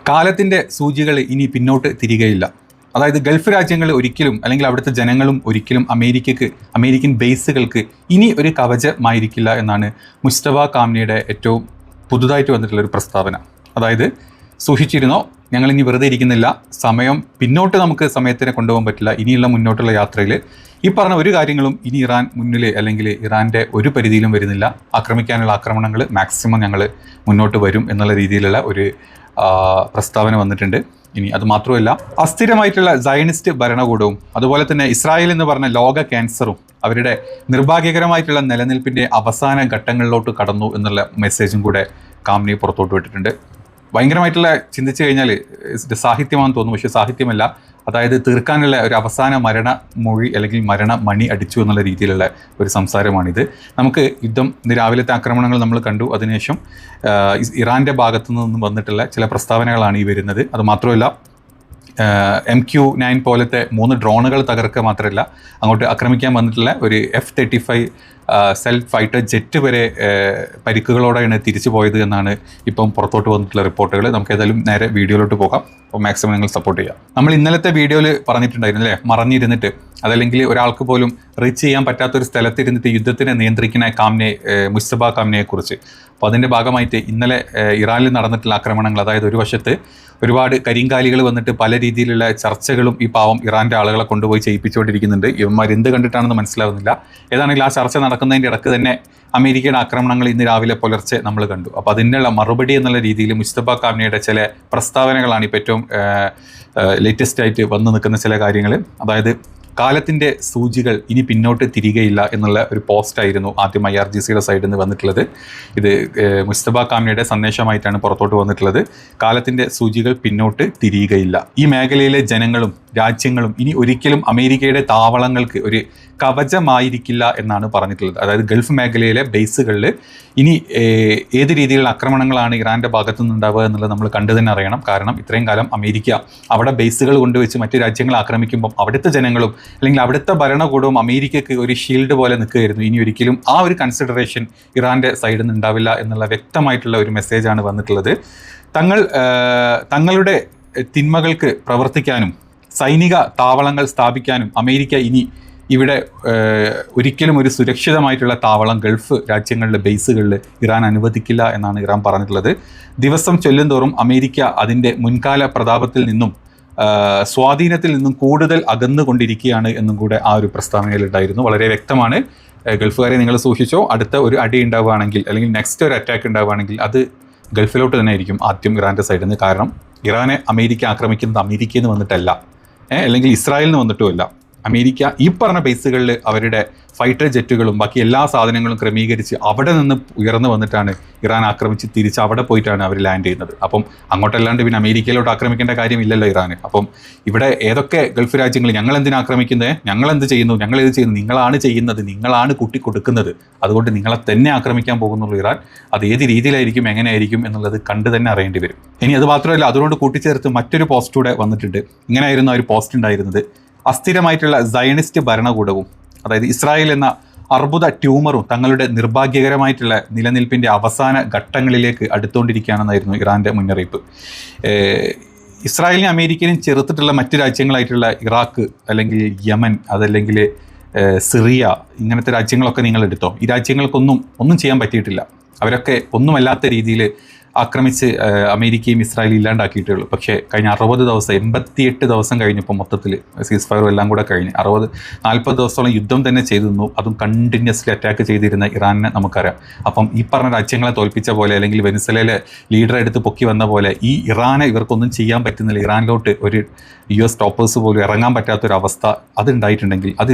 കാലത്തിൻ്റെ സൂചികൾ ഇനി പിന്നോട്ട് തിരികെയില്ല. അതായത് ഗൾഫ് രാജ്യങ്ങൾ ഒരിക്കലും, അല്ലെങ്കിൽ അവിടുത്തെ ജനങ്ങളും ഒരിക്കലും അമേരിക്കൻ ബേസുകൾക്ക് ഇനി ഒരു കവചമായിരിക്കില്ല എന്നാണ് മുസ്തഫ കാംനിയുടെ ഏറ്റവും പുതുതായിട്ട് വന്നിട്ടുള്ള ഒരു പ്രസ്താവന. അതായത് സൂക്ഷിച്ചിരുന്നോ, ഞങ്ങളിനി വെറുതെ ഇരിക്കുന്നില്ല, സമയം പിന്നോട്ട് നമുക്ക് സമയത്തിനെ കൊണ്ടുപോകാൻ പറ്റില്ല. ഇനിയുള്ള മുന്നോട്ടുള്ള യാത്രയിൽ ഈ പറഞ്ഞ ഒരു കാര്യങ്ങളും ഇനി ഇറാൻ മുന്നിൽ അല്ലെങ്കിൽ ഇറാൻ്റെ ഒരു പരിധിയിലും വരുന്നില്ല. ആക്രമിക്കാനുള്ള ആക്രമണങ്ങൾ മാക്സിമം ഞങ്ങൾ മുന്നോട്ട് വരും എന്നുള്ള രീതിയിലുള്ള ഒരു പ്രസ്താവന വന്നിട്ടുണ്ട്. ഇനി അത് മാത്രമല്ല, അസ്ഥിരമായിട്ടുള്ള സയനിസ്റ്റ് ഭരണകൂടവും അതുപോലെ തന്നെ ഇസ്രായേൽ എന്ന് പറഞ്ഞ ലോക ക്യാൻസറും അവരുടെ നിർഭാഗ്യകരമായിട്ടുള്ള നിലനിൽപ്പിൻ്റെ അവസാന ഘട്ടങ്ങളിലോട്ട് കടന്നു എന്നുള്ള മെസ്സേജും കൂടെ കാംനി പുറത്തോട്ട് വിട്ടിട്ടുണ്ട്. ഭയങ്കരമായിട്ടുള്ള ചിന്തിച്ചു കഴിഞ്ഞാൽ സാഹിത്യമാണെന്ന് തോന്നുന്നു, പക്ഷേ സാഹിത്യമല്ല. അതായത് തീർക്കാനുള്ള ഒരു അവസാന മരണമൊഴി അല്ലെങ്കിൽ മരണമണി അടിച്ചു എന്നുള്ള രീതിയിലുള്ള ഒരു സംസാരമാണിത്. നമുക്ക് യുദ്ധം, ഇന്ന് രാവിലത്തെ ആക്രമണങ്ങൾ നമ്മൾ കണ്ടു. അതിനുശേഷം ഇറാൻ്റെ ഭാഗത്തു നിന്നും വന്നിട്ടുള്ള ചില പ്രസ്താവനകളാണ് ഈ വരുന്നത്. അതുമാത്രമല്ല, MQ-9 പോലത്തെ 3 ഡ്രോണുകൾ തകർക്കുക മാത്രമല്ല, അങ്ങോട്ട് ആക്രമിക്കാൻ വന്നിട്ടുള്ള ഒരു F-35 സെൽഫ് ഫൈറ്റർ ജെറ്റ് വരെ പരിക്കുകളോടെയാണ് തിരിച്ചു പോയത് എന്നാണ് ഇപ്പം പുറത്തോട്ട് വന്നിട്ടുള്ള റിപ്പോർട്ടുകൾ. നമുക്ക് ഏതായാലും നേരെ വീഡിയോയിലോട്ട് പോകാം. അപ്പോൾ മാക്സിമം നിങ്ങൾ സപ്പോർട്ട് ചെയ്യാം. നമ്മൾ ഇന്നലത്തെ വീഡിയോയിൽ പറഞ്ഞിട്ടുണ്ടായിരുന്നു അല്ലേ, മറഞ്ഞിരുന്നിട്ട് അതല്ലെങ്കിൽ ഒരാൾക്ക് പോലും റീച്ച് ചെയ്യാൻ പറ്റാത്തൊരു സ്ഥലത്തിരുന്നിട്ട് യുദ്ധത്തിനെ നിയന്ത്രിക്കുന്ന മുസ്തഫ കാംനിയെക്കുറിച്ച്. അപ്പോൾ അതിൻ്റെ ഭാഗമായിട്ട് ഇന്നലെ ഇറാനിൽ നടന്നിട്ടുള്ള ആക്രമണങ്ങൾ, അതായത് ഒരു വശത്ത് ഒരുപാട് കരിങ്കാലികൾ വന്നിട്ട് പല രീതിയിലുള്ള ചർച്ചകളും ഈ പാവം ഇറാൻ്റെ ആളുകളെ കൊണ്ടുപോയി ചെയ്യിപ്പിച്ചുകൊണ്ടിരിക്കുന്നുണ്ട്. ഇവന്മാർ എന്ത് കണ്ടിട്ടാണെന്ന് മനസ്സിലാവുന്നില്ല. ഏതാണെങ്കിലും ആ ചർച്ച നടക്കുന്നതിൻ്റെ ഇടയ്ക്ക് തന്നെ അമേരിക്കയുടെ ആക്രമണങ്ങൾ ഇന്ന് രാവിലെ പുലർച്ചെ നമ്മൾ കണ്ടു. അപ്പോൾ അതിനുള്ള മറുപടി എന്നുള്ള രീതിയിൽ മുസ്തഫ കാംനിയുടെ ചില പ്രസ്താവനകളാണ് ഇപ്പോൾ ഏറ്റവും ലേറ്റസ്റ്റ് ആയിട്ട് വന്നു നിൽക്കുന്ന ചില കാര്യങ്ങൾ. അതായത് കാലത്തിൻ്റെ സൂചികൾ ഇനി പിന്നോട്ട് തിരികെയില്ല എന്നുള്ള ഒരു പോസ്റ്റായിരുന്നു ആദ്യം IRGCയുടെ സൈഡിൽ നിന്ന് വന്നിട്ടുള്ളത്. ഇത് മുസ്തഫ കാംനിയുടെ സന്ദേശമായിട്ടാണ് പുറത്തോട്ട് വന്നിട്ടുള്ളത്. കാലത്തിൻ്റെ സൂചികൾ പിന്നോട്ട് തിരിയുകയില്ല. ഈ മേഖലയിലെ ജനങ്ങളും രാജ്യങ്ങളും ഇനി ഒരിക്കലും അമേരിക്കയുടെ താവളങ്ങൾക്ക് ഒരു കവചമായിരിക്കില്ല എന്നാണ് പറഞ്ഞിട്ടുള്ളത്. അതായത് ഗൾഫ് മേഖലയിലെ ബേസുകളിൽ ഇനി ഏത് രീതിയിലുള്ള ആക്രമണങ്ങളാണ് ഇറാൻ്റെ ഭാഗത്തു നിന്നുണ്ടാവുക എന്നുള്ളത് നമ്മൾ കണ്ടു തന്നെ അറിയണം. കാരണം ഇത്രയും കാലം അമേരിക്ക അവിടെ ബേസുകൾ കൊണ്ടുവച്ച് മറ്റു രാജ്യങ്ങൾ ആക്രമിക്കുമ്പം അവിടുത്തെ ജനങ്ങളും അല്ലെങ്കിൽ അവിടുത്തെ ഭരണകൂടവും അമേരിക്കയ്ക്ക് ഒരു ഷീൽഡ് പോലെ നിൽക്കുകയായിരുന്നു. ഇനി ഒരിക്കലും ആ ഒരു കൺസിഡറേഷൻ ഇറാൻ്റെ സൈഡിൽ നിന്ന് ഉണ്ടാവില്ല എന്നുള്ള വ്യക്തമായിട്ടുള്ള ഒരു മെസ്സേജാണ് വന്നിട്ടുള്ളത്. തങ്ങളുടെ തിന്മകൾക്ക് പ്രവർത്തിക്കാനും സൈനിക താവളങ്ങൾ സ്ഥാപിക്കാനും അമേരിക്ക ഇനി ഇവിടെ ഒരിക്കലും ഒരു സുരക്ഷിതമായിട്ടുള്ള താവളം ഗൾഫ് രാജ്യങ്ങളിലെ ബേസുകളിൽ ഇറാൻ അനുവദിക്കില്ല എന്നാണ് ഇറാൻ പറഞ്ഞിട്ടുള്ളത്. ദിവസം ചെല്ലുന്തോറും അമേരിക്ക അതിൻ്റെ മുൻകാല പ്രതാപത്തിൽ നിന്നും സ്വാധീനത്തിൽ നിന്നും കൂടുതൽ അകന്നുകൊണ്ടിരിക്കുകയാണ് എന്നും കൂടെ ആ ഒരു പ്രസ്താവനയിലുണ്ടായിരുന്നു. വളരെ വ്യക്തമാണ്. ഗൾഫുകാരെ നിങ്ങൾ സൂക്ഷിച്ചോ, അടുത്ത ഒരു അടി ഉണ്ടാവുകയാണെങ്കിൽ അല്ലെങ്കിൽ നെക്സ്റ്റ് ഒരു അറ്റാക്ക് ഉണ്ടാവുകയാണെങ്കിൽ അത് ഗൾഫിലോട്ട് തന്നെ ആയിരിക്കും ആദ്യം ഇറാൻ്റെ സൈഡിൽ നിന്ന്. കാരണം ഇറാനെ അമേരിക്ക ആക്രമിക്കുന്നത് അമേരിക്കയിൽ നിന്ന് വന്നിട്ടല്ല, അല്ലെങ്കിൽ ഇസ്രായേലിൽ നിന്ന് വന്നിട്ടുമല്ല. അമേരിക്ക ഈ പറഞ്ഞ ബേസുകളിൽ അവരുടെ ഫൈറ്റർ ജെറ്റുകളും ബാക്കി എല്ലാ സാധനങ്ങളും ക്രമീകരിച്ച് അവിടെ നിന്ന് ഉയർന്നു വന്നിട്ടാണ് ഇറാൻ ആക്രമിച്ച് തിരിച്ച് അവിടെ പോയിട്ടാണ് അവർ ലാൻഡ് ചെയ്യുന്നത്. അപ്പം അങ്ങോട്ടല്ലാണ്ട് പിന്നെ അമേരിക്കയിലോട്ട് ആക്രമിക്കേണ്ട കാര്യമില്ലല്ലോ ഇറാന്. അപ്പം ഇവിടെ ഏതൊക്കെ ഗൾഫ് രാജ്യങ്ങൾ ഞങ്ങളെന്തിനാ ആക്രമിക്കുന്നത്, ഞങ്ങളെന്ത് ചെയ്യുന്നു, ഞങ്ങളേത് ചെയ്യുന്നു, നിങ്ങളാണ് ചെയ്യുന്നത്, നിങ്ങളാണ് കൂട്ടിക്കൊടുക്കുന്നത്, അതുകൊണ്ട് നിങ്ങളെ തന്നെ ആക്രമിക്കാൻ പോകുന്നുള്ളൂ ഇറാൻ. അത് ഏത് രീതിയിലായിരിക്കും, എങ്ങനെയായിരിക്കും എന്നുള്ളത് കണ്ടു തന്നെ അറിയേണ്ടി വരും. ഇനി അത് മാത്രമല്ല, അതുകൊണ്ട് കൂട്ടിച്ചേർത്ത് മറ്റൊരു പോസ്റ്റ് കൂടെ വന്നിട്ടുണ്ട്. ഇങ്ങനെയായിരുന്നു ആ ഒരു പോസ്റ്റ് ഉണ്ടായിരുന്നത്. അസ്ഥിരമായിട്ടുള്ള സയനിസ്റ്റ് ഭരണകൂടവും അതായത് ഇസ്രായേൽ എന്ന അർബുദ ട്യൂമറും തങ്ങളുടെ നിർഭാഗ്യകരമായിട്ടുള്ള നിലനിൽപ്പിൻ്റെ അവസാന ഘട്ടങ്ങളിലേക്ക് അടുത്തുകൊണ്ടിരിക്കുകയാണെന്നായിരുന്നു ഇറാൻ്റെ മുന്നറിയിപ്പ്. ഇസ്രായേലിനും അമേരിക്കനും ചെറുത്തിട്ടുള്ള മറ്റു രാജ്യങ്ങളായിട്ടുള്ള ഇറാഖ് അല്ലെങ്കിൽ യമൻ, അതല്ലെങ്കിൽ സിറിയ, ഇങ്ങനത്തെ രാജ്യങ്ങളൊക്കെ നിങ്ങൾ എടുത്തോ. ഈ രാജ്യങ്ങൾക്കൊന്നും ചെയ്യാൻ പറ്റിയിട്ടില്ല. അവരൊക്കെ ഒന്നുമല്ലാത്ത രീതിയിൽ ആക്രമിച്ച് അമേരിക്കയും ഇസ്രായേലും ഇല്ലാണ്ടാക്കിയിട്ടുള്ളൂ. പക്ഷേ കഴിഞ്ഞ 60 ദിവസം 88 ദിവസം കഴിഞ്ഞപ്പോൾ മൊത്തത്തിൽ സീസ് ഫയറും എല്ലാം കൂടെ കഴിഞ്ഞ് 40 ദിവസത്തോളം യുദ്ധം തന്നെ ചെയ്തിരുന്നു. അതും കണ്ടിന്യൂസ്ലി അറ്റാക്ക് ചെയ്തിരുന്ന ഇറാനെ നമുക്കറിയാം. അപ്പം ഈ പറഞ്ഞ രാജ്യങ്ങളെ തോൽപ്പിച്ച പോലെ അല്ലെങ്കിൽ വെനിസ്വലയിലെ ലീഡറെ എടുത്ത് പൊക്കി വന്ന പോലെ ഈ ഇറാനെ ഇവർക്കൊന്നും ചെയ്യാൻ പറ്റുന്നില്ല. ഇറാനിലോട്ട് ഒരു US ടോപ്പേഴ്സ് പോലും ഇറങ്ങാൻ പറ്റാത്തൊരവസ്ഥ അതുണ്ടായിട്ടുണ്ടെങ്കിൽ അത്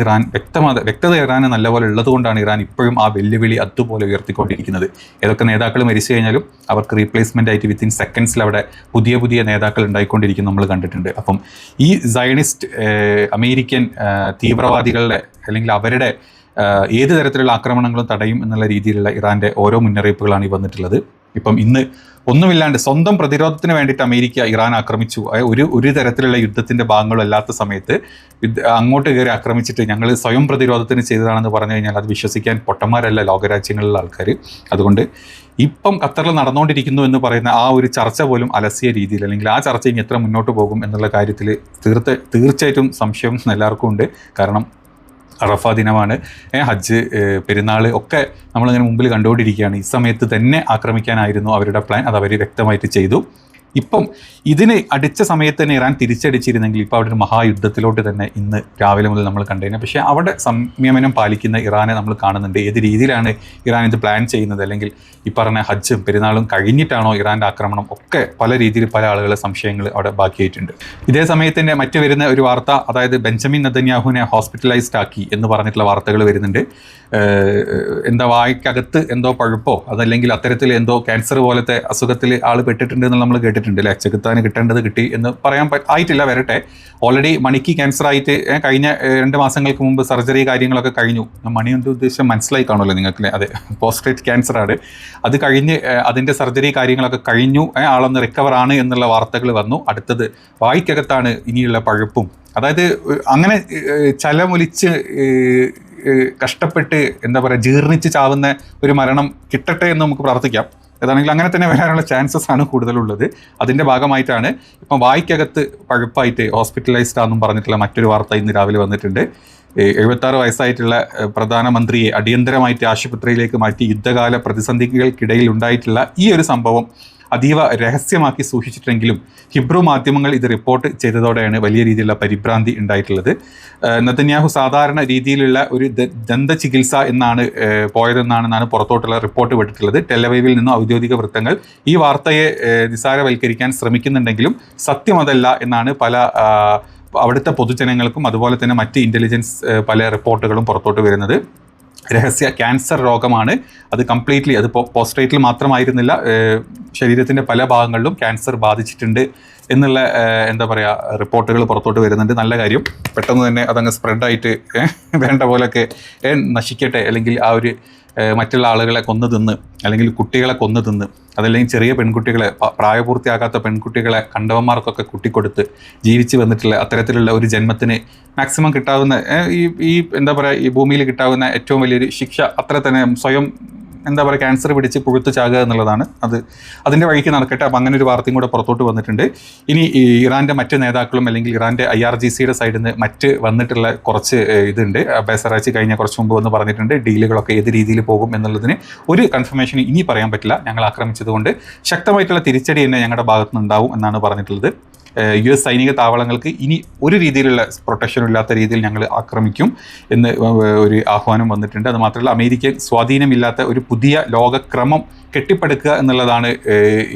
വ്യക്തത ഇറാന് നല്ലപോലെ ഉള്ളതുകൊണ്ടാണ് ഇറാൻ ഇപ്പോഴും ആ വെല്ലുവിളി അതുപോലെ ഉയർത്തിക്കൊണ്ടിരിക്കുന്നത്. ഏതൊക്കെ നേതാക്കൾ മരിച്ചു കഴിഞ്ഞാലും അവർക്ക് റീപ്ലേസ്മെൻ്റ് ആയിട്ട് വിത്തിൻ സെക്കൻഡ്സിൽ അവിടെ പുതിയ നേതാക്കൾ ഉണ്ടായിക്കൊണ്ടിരിക്കും നമ്മൾ കണ്ടിട്ടുണ്ട്. അപ്പം ഈ സയനിസ്റ്റ് അമേരിക്കൻ തീവ്രവാദികളുടെ അല്ലെങ്കിൽ അവരുടെ ഏത് തരത്തിലുള്ള ആക്രമണങ്ങളും തടയും എന്നുള്ള രീതിയിലുള്ള ഇറാൻ്റെ ഓരോ മുന്നറിയിപ്പുകളാണ് ഈ വന്നിട്ടുള്ളത്. ഇപ്പം ഇന്ന് ഒന്നുമില്ലാണ്ട് സ്വന്തം പ്രതിരോധത്തിന് വേണ്ടിയിട്ട് അമേരിക്ക ഇറാൻ ആക്രമിച്ചു. ഒരു തരത്തിലുള്ള യുദ്ധത്തിൻ്റെ ഭാഗങ്ങളും അല്ലാത്ത സമയത്ത് അങ്ങോട്ട് കയറി ആക്രമിച്ചിട്ട് ഞങ്ങൾ സ്വയം പ്രതിരോധത്തിന് ചെയ്തതാണെന്ന് പറഞ്ഞു കഴിഞ്ഞാൽ അത് വിശ്വസിക്കാൻ പൊട്ടന്മാരല്ല ലോകരാജ്യങ്ങളിലുള്ള ആൾക്കാർ. അതുകൊണ്ട് ഇപ്പം ഖത്തറിൽ നടന്നുകൊണ്ടിരിക്കുന്നു എന്ന് പറയുന്ന ആ ഒരു ചർച്ച പോലും അലസിയ രീതിയിൽ, അല്ലെങ്കിൽ ആ ചർച്ച ഇനി എത്ര മുന്നോട്ട് പോകും എന്നുള്ള കാര്യത്തിൽ തീർച്ചയായിട്ടും സംശയം എല്ലാവർക്കും ഉണ്ട്. കാരണം അറഫ ദിനമാണ്, ഹജ്ജ്, പെരുന്നാൾ ഒക്കെ നമ്മളിങ്ങനെ മുമ്പിൽ കണ്ടുകൊണ്ടിരിക്കുകയാണ്. ഈ സമയത്ത് തന്നെ ആക്രമിക്കാനായിരുന്നു അവരുടെ പ്ലാൻ. അത് അവർ വ്യക്തമായിട്ട് ചെയ്തു. ഇപ്പം ഇതിന് അടിച്ച സമയത്ത് തന്നെ ഇറാൻ തിരിച്ചടിച്ചിരുന്നെങ്കിൽ ഇപ്പോൾ അവിടെ ഒരു മഹായുദ്ധത്തിലോട്ട് തന്നെ ഇന്ന് രാവിലെ മുതൽ നമ്മൾ കണ്ടുകഴിഞ്ഞു. പക്ഷേ അവിടെ സംയമനം പാലിക്കുന്ന ഇറാനെ നമ്മൾ കാണുന്നുണ്ട്. ഏത് രീതിയിലാണ് ഇറാൻ ഇത് പ്ലാൻ ചെയ്യുന്നത്, അല്ലെങ്കിൽ ഈ പറഞ്ഞ ഹജ്ജും പെരുന്നാളും കഴിഞ്ഞിട്ടാണോ ഇറാൻ്റെ ആക്രമണം, ഒക്കെ പല രീതിയിൽ പല ആളുകളെ സംശയങ്ങൾ അവിടെ ബാക്കിയായിട്ടുണ്ട്. ഇതേ സമയത്ത് തന്നെ മറ്റു വരുന്ന ഒരു വാർത്ത, അതായത് ബെഞ്ചമിൻ നെതന്യാഹുവിനെ ഹോസ്പിറ്റലൈസ്ഡ് ആക്കി എന്ന് പറഞ്ഞിട്ടുള്ള വാർത്തകൾ വരുന്നുണ്ട്. എന്താ വായ്ക്കകത്ത് എന്തോ പഴുപ്പോ അതല്ലെങ്കിൽ അത്തരത്തിൽ എന്തോ ക്യാൻസർ പോലത്തെ അസുഖത്തിൽ ആൾ പെട്ടിട്ടുണ്ട് എന്ന് നമ്മൾ കേട്ടിട്ടുണ്ട് അല്ലേ. ചെകുത്താന് കിട്ടേണ്ടത് കിട്ടി എന്ന് പറയാൻ ആയിട്ടില്ല, വരട്ടെ. ഓൾറെഡി മണിക്ക് ക്യാൻസർ ആയിട്ട് കഴിഞ്ഞ 2 മാസങ്ങൾക്ക് മുമ്പ് സർജറി കാര്യങ്ങളൊക്കെ കഴിഞ്ഞു. മണി എൻ്റെ ഉദ്ദേശം മനസ്സിലായി കാണുമല്ലോ നിങ്ങൾക്ക്, അതെ, പോസ്ട്രേറ്റ് ക്യാൻസറാണ്. അത് കഴിഞ്ഞ് അതിൻ്റെ സർജറി കാര്യങ്ങളൊക്കെ കഴിഞ്ഞു, ആളൊന്ന് റിക്കവർ ആണ് എന്നുള്ള വാർത്തകൾ വന്നു. അടുത്തത് വായ്ക്കകത്താണ് ഇനിയുള്ള പഴുപ്പും. അതായത് അങ്ങനെ ചലമൊലിച്ച് കഷ്ടപ്പെട്ട് എന്താ പറയുക ജീർണിച്ച് ചാവുന്ന ഒരു മരണം കിട്ടട്ടെ എന്ന് നമുക്ക് പ്രാർത്ഥിക്കാം. ഏതാണെങ്കിൽ അങ്ങനെ തന്നെ വരാനുള്ള ചാൻസസ് ആണ് കൂടുതലുള്ളത്. അതിൻ്റെ ഭാഗമായിട്ടാണ് ഇപ്പം വായ്ക്കകത്ത് പഴുപ്പായിട്ട് ഹോസ്പിറ്റലൈസ്ഡ് ആണെന്നും പറഞ്ഞിട്ടുള്ള മറ്റൊരു വാർത്ത ഇന്ന് രാവിലെ വന്നിട്ടുണ്ട്. 76 വയസ്സായിട്ടുള്ള പ്രധാനമന്ത്രിയെ അടിയന്തരമായിട്ട് ആശുപത്രിയിലേക്ക് മാറ്റി യുദ്ധകാല പ്രതിസന്ധികൾക്കിടയിൽ ഉണ്ടായിട്ടുള്ള ഈ ഒരു സംഭവം അതീവ രഹസ്യമാക്കി സൂക്ഷിച്ചിട്ടെങ്കിലും ഹിബ്രു മാധ്യമങ്ങൾ ഇത് റിപ്പോർട്ട് ചെയ്തതോടെയാണ് വലിയ രീതിയിലുള്ള പരിഭ്രാന്തി ഉണ്ടായിട്ടുള്ളത്. നെതന്യാഹു സാധാരണ രീതിയിലുള്ള ഒരു ദന്തചികിത്സ എന്നാണ് പോയതെന്നാണ് പുറത്തോട്ടുള്ള റിപ്പോർട്ട് വിട്ടിട്ടുള്ളത്. ടെലവീവിൽ നിന്നും ഔദ്യോഗിക വൃത്തങ്ങൾ ഈ വാർത്തയെ നിസാരവൽക്കരിക്കാൻ ശ്രമിക്കുന്നുണ്ടെങ്കിലും സത്യം അതല്ല എന്നാണ് പല അവിടുത്തെ പൊതുജനങ്ങൾക്കും അതുപോലെ തന്നെ മറ്റ് ഇൻ്റലിജൻസ് പല റിപ്പോർട്ടുകളും പുറത്തോട്ട് വരുന്നത്. രഹസ്യ ക്യാൻസർ രോഗമാണ് അത്. കംപ്ലീറ്റ്ലി അത് പോസ്ട്രേറ്റിൽ മാത്രമായിരുന്നില്ല, ശരീരത്തിൻ്റെ പല ഭാഗങ്ങളിലും ക്യാൻസർ ബാധിച്ചിട്ടുണ്ട് എന്നുള്ള എന്താ പറയുക റിപ്പോർട്ടുകൾ പുറത്തോട്ട് വരുന്നുണ്ട്. നല്ല കാര്യം, പെട്ടെന്ന് തന്നെ അതങ്ങ് സ്പ്രെഡായിട്ട് വേണ്ട പോലെയൊക്കെ നശിക്കട്ടെ. അല്ലെങ്കിൽ ആ ഒരു മറ്റുള്ള ആളുകളെ കൊന്നു തിന്ന്, അല്ലെങ്കിൽ കുട്ടികളെ കൊന്നു തിന്ന്, അതല്ലെങ്കിൽ ചെറിയ പെൺകുട്ടികളെ, പ്രായപൂർത്തിയാകാത്ത പെൺകുട്ടികളെ കണ്ടവന്മാർക്കൊക്കെ കുട്ടിക്കൊടുത്ത് ജീവിച്ച് വന്നിട്ടുള്ള അത്തരത്തിലുള്ള ഒരു ജന്മത്തിന് മാക്സിമം കിട്ടാവുന്ന ഈ എന്താ പറയുക ഈ ഭൂമിയിൽ കിട്ടാവുന്ന ഏറ്റവും വലിയൊരു ശിക്ഷ അത്ര തന്നെ സ്വയം എന്താ പറയുക ക്യാൻസർ പിടിച്ച് പുഴുത്തു ചാകുക എന്നുള്ളതാണ്. അതിൻ്റെ വഴിക്ക് നടക്കട്ടെ. അപ്പം അങ്ങനെ ഒരു വാർത്തയും കൂടെ പുറത്തോട്ട് വന്നിട്ടുണ്ട്. ഇനി ഇറാൻ്റെ മറ്റ് നേതാക്കളും അല്ലെങ്കിൽ ഇറാൻ്റെ IRGCയുടെ സൈഡിൽ നിന്ന് മറ്റ് വന്നിട്ടുള്ള കുറച്ച് ഇതുണ്ട്. അബ്ബാസ് അറാച്ചി കഴിഞ്ഞ കുറച്ച് മുമ്പ് വന്ന് പറഞ്ഞിട്ടുണ്ട് ഡീലുകളൊക്കെ ഏത് രീതിയിൽ പോകും എന്നുള്ളതിന് ഒരു കൺഫർമേഷൻ ഇനി പറയാൻ പറ്റില്ല. ഞങ്ങൾ ആക്രമിച്ചതുകൊണ്ട് ശക്തമായിട്ടുള്ള തിരിച്ചടി തന്നെ ഞങ്ങളുടെ ഭാഗത്തുനിന്ന് ഉണ്ടാവും എന്നാണ് പറഞ്ഞിട്ടുള്ളത്. US സൈനിക താവളങ്ങൾക്ക് ഇനി ഒരു രീതിയിലുള്ള പ്രൊട്ടക്ഷനും ഇല്ലാത്ത രീതിയിൽ ഞങ്ങൾ ആക്രമിക്കും എന്ന് ഒരു ആഹ്വാനം വന്നിട്ടുണ്ട്. അത് മാത്രമല്ല അമേരിക്കൻ സ്വാധീനമില്ലാത്ത ഒരു പുതിയ ലോകക്രമം കെട്ടിപ്പടുക്കുക എന്നുള്ളതാണ്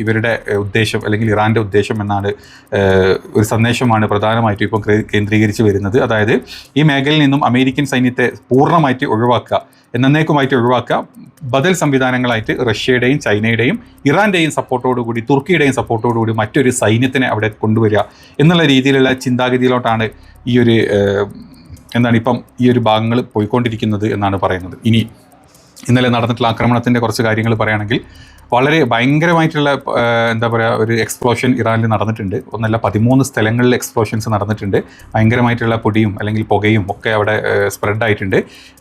ഇവരുടെ ഉദ്ദേശം, അല്ലെങ്കിൽ ഇറാൻ്റെ ഉദ്ദേശം എന്നാണ് ഒരു സന്ദേശമാണ് പ്രധാനമായിട്ടും ഇപ്പോൾ കേന്ദ്രീകരിച്ച് വരുന്നത്. അതായത് ഈ മേഖലയിൽ നിന്നും അമേരിക്കൻ സൈന്യത്തെ പൂർണ്ണമായിട്ട് ഒഴിവാക്കുക, എന്നേക്കുമായിട്ട് ഒഴിവാക്കുക, ബദൽ സംവിധാനങ്ങളായിട്ട് റഷ്യയുടെയും ചൈനയുടെയും ഇറാൻ്റെയും സപ്പോർട്ടോടുകൂടി തുർക്കിയുടെയും സപ്പോർട്ടോടുകൂടി മറ്റൊരു സൈന്യത്തിനെ അവിടെ കൊണ്ടുവരിക എന്നുള്ള രീതിയിലുള്ള ചിന്താഗതിയിലോട്ടാണ് ഈ ഒരു എന്താണ് ഇപ്പം ഈ ഒരു ഭാഗങ്ങൾ പോയിക്കൊണ്ടിരിക്കുന്നത് എന്നാണ് പറയുന്നത്. ഇനി ഇന്നലെ നടന്നിട്ടുള്ള ആക്രമണത്തിൻ്റെ കുറച്ച് കാര്യങ്ങൾ പറയുകയാണെങ്കിൽ വളരെ ഭയങ്കരമായിട്ടുള്ള എന്താ പറയുക ഒരു എക്സ്പ്ലോഷൻ ഇറാനിൽ നടന്നിട്ടുണ്ട്. ഒന്നല്ല 13 സ്ഥലങ്ങളിൽ എക്സ്പ്ലോഷൻസ് നടന്നിട്ടുണ്ട്. ഭയങ്കരമായിട്ടുള്ള പൊടിയും അല്ലെങ്കിൽ പുകയും ഒക്കെ അവിടെ സ്പ്രെഡായിട്ടുണ്ട്.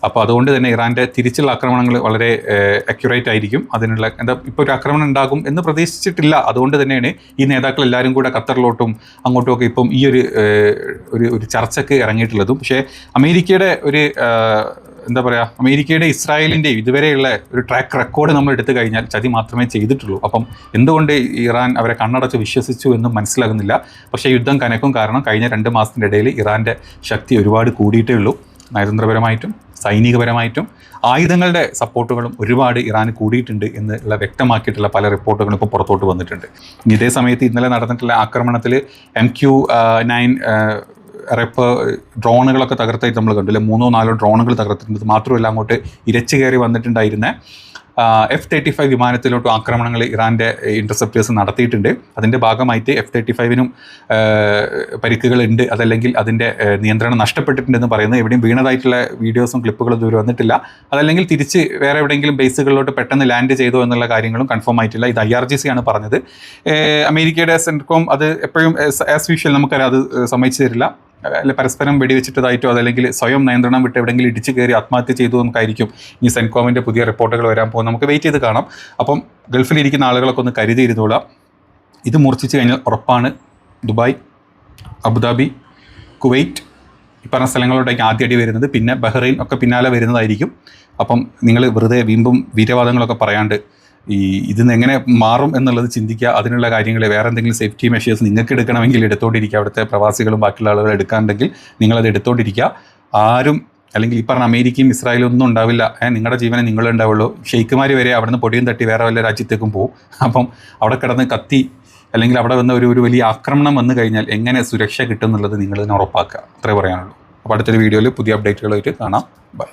അപ്പോൾ അതുകൊണ്ട് തന്നെ ഇറാൻ്റെ തിരിച്ചുള്ള ആക്രമണങ്ങൾ വളരെ അക്യുറേറ്റ് ആയിരിക്കും. അതിനുള്ള ഇപ്പോൾ ഒരു ആക്രമണം ഉണ്ടാകും എന്ന് പ്രതീക്ഷിച്ചിട്ടില്ല. അതുകൊണ്ട് തന്നെയാണ് ഈ നേതാക്കൾ എല്ലാവരും കൂടെ ഖത്തറിലോട്ടും അങ്ങോട്ടും ഒക്കെ ഇപ്പം ഈ ഒരു ചർച്ചയ്ക്ക് ഇറങ്ങിയിട്ടുള്ളതും. പക്ഷേ അമേരിക്കയുടെ ഒരു എന്താ പറയുക അമേരിക്കയുടെ ഇസ്രായേലിൻ്റെയും ഇതുവരെയുള്ള ഒരു ട്രാക്ക് റെക്കോർഡ് നമ്മൾ എടുത്തു കഴിഞ്ഞാൽ ചതി മാത്രമേ ചെയ്തിട്ടുള്ളൂ. അപ്പം എന്തുകൊണ്ട് ഇറാൻ അവരെ കണ്ണടച്ച് വിശ്വസിച്ചു എന്നും മനസ്സിലാകുന്നില്ല. പക്ഷേ യുദ്ധം കനക്കും. കാരണം കഴിഞ്ഞ 2 മാസത്തിൻ്റെ ഇടയിൽ ഇറാൻ്റെ ശക്തി ഒരുപാട് കൂടിയിട്ടേ ഉള്ളൂ. നയതന്ത്രപരമായിട്ടും സൈനികപരമായിട്ടും ആയുധങ്ങളുടെ സപ്പോർട്ടുകളും ഒരുപാട് ഇറാന് കൂടിയിട്ടുണ്ട് എന്നുള്ള വ്യക്തമാക്കിയിട്ടുള്ള പല റിപ്പോർട്ടുകളും ഇപ്പോൾ പുറത്തോട്ട് വന്നിട്ടുണ്ട്. ഇതേ സമയത്ത് ഇന്നലെ നടന്നിട്ടുള്ള ആക്രമണത്തിൽ MQ-9 റെപ്പ് ഡ്രോണുകളൊക്കെ തകർത്തായിട്ട് നമ്മൾ കണ്ടില്ല. 3-4 ഡ്രോണുകൾ തകർത്തിട്ടുണ്ട്. മാത്രമല്ല അങ്ങോട്ട് ഇരച്ചു കയറി വന്നിട്ടുണ്ടായിരുന്ന F-35 വിമാനത്തിലോട്ട് ആക്രമണങ്ങൾ ഇറാൻ്റെ ഇൻ്റർസെപ്റ്റേഴ്സ് നടത്തിയിട്ടുണ്ട്. അതിൻ്റെ ഭാഗമായിട്ട് F-35നും പരിക്കുകളുണ്ട്, അതല്ലെങ്കിൽ അതിൻ്റെ നിയന്ത്രണം നഷ്ടപ്പെട്ടിട്ടുണ്ടെന്ന് പറയുന്നത്. എവിടെയും വീണതായിട്ടുള്ള വീഡിയോസും ക്ലിപ്പുകളും ഇതുവരെ വന്നിട്ടില്ല. അതല്ലെങ്കിൽ തിരിച്ച് വേറെ എവിടെയെങ്കിലും ബേസുകളിലോട്ട് പെട്ടെന്ന് ലാൻഡ് ചെയ്തോ എന്നുള്ള കാര്യങ്ങളും കൺഫേം ആയിട്ടില്ല. ഇത് IRGC ആണ് പറഞ്ഞത്. അമേരിക്കയുടെ സെൻട്രോം അത് എപ്പോഴും ആസ് യൂഷ്വൽ നമുക്കറിയാം അത് സമ്മതിച്ചു തരില്ല. അല്ലെ പരസ്പരം വെടിവെച്ചിട്ടതായിട്ടോ അതല്ലെങ്കിൽ സ്വയം നിയന്ത്രണം വിട്ട് എവിടെയെങ്കിലും ഇടിച്ച് കയറി ആത്മഹത്യ ചെയ്തു നമുക്കായിരിക്കും ഈ സെൻകോമിൻ്റെ പുതിയ റിപ്പോർട്ടുകൾ വരാൻ പോകും. നമുക്ക് വെയിറ്റ് ചെയ്ത് കാണാം. അപ്പം ഗൾഫിലിരിക്കുന്ന ആളുകളൊക്കെ ഒന്ന് കരുതിയിരുന്നോളാം. ഇത് മൂർച്ഛിച്ച് കഴിഞ്ഞാൽ ഉറപ്പാണ് ദുബായ്, അബുദാബി, കുവൈറ്റ് ഈ പറഞ്ഞ സ്ഥലങ്ങളിലോട്ടേക്ക് ആദ്യ അടി വരുന്നത്. പിന്നെ ബഹ്റൈൻ ഒക്കെ പിന്നാലെ വരുന്നതായിരിക്കും. അപ്പം നിങ്ങൾ വെറുതെ വീണ്ടും വീരവാദങ്ങളൊക്കെ പറയാണ്ട് ഇതിന്ന് എങ്ങനെ മാറും എന്നുള്ളത് ചിന്തിക്കുക. അതിനുള്ള കാര്യങ്ങൾ വേറെ എന്തെങ്കിലും സേഫ്റ്റി മെഷേഴ്സ് നിങ്ങൾക്ക് എടുക്കണമെങ്കിൽ എടുത്തുകൊണ്ടിരിക്കുക. അവിടുത്തെ പ്രവാസികളും ബാക്കിയുള്ള ആളുകൾ എടുക്കാണ്ടെങ്കിൽ നിങ്ങളത് എടുത്തുകൊണ്ടിരിക്കുക. ആരും അല്ലെങ്കിൽ ഈ പറഞ്ഞ അമേരിക്കയും ഇസ്രായേലും ഒന്നും ഉണ്ടാവില്ല. നിങ്ങളുടെ ജീവനെ നിങ്ങളുണ്ടാവുള്ളൂ. ഷെയ്ഖുമാർ വരെ അവിടെ നിന്ന് പൊടിയും തട്ടി വേറെ വല്ല രാജ്യത്തേക്കും പോകും. അപ്പം അവിടെ കിടന്ന് കത്തി അല്ലെങ്കിൽ അവിടെ വന്ന ഒരു വലിയ ആക്രമണം വന്നു കഴിഞ്ഞാൽ എങ്ങനെ സുരക്ഷ കിട്ടും എന്നുള്ളത് നിങ്ങൾ തന്നെ ഉറപ്പാക്കുക. അത്രേ പറയാനുള്ളൂ. അപ്പോൾ അടുത്തൊരു വീഡിയോയിൽ പുതിയ അപ്ഡേറ്റുകളായിട്ട് കാണാം. ബൈ.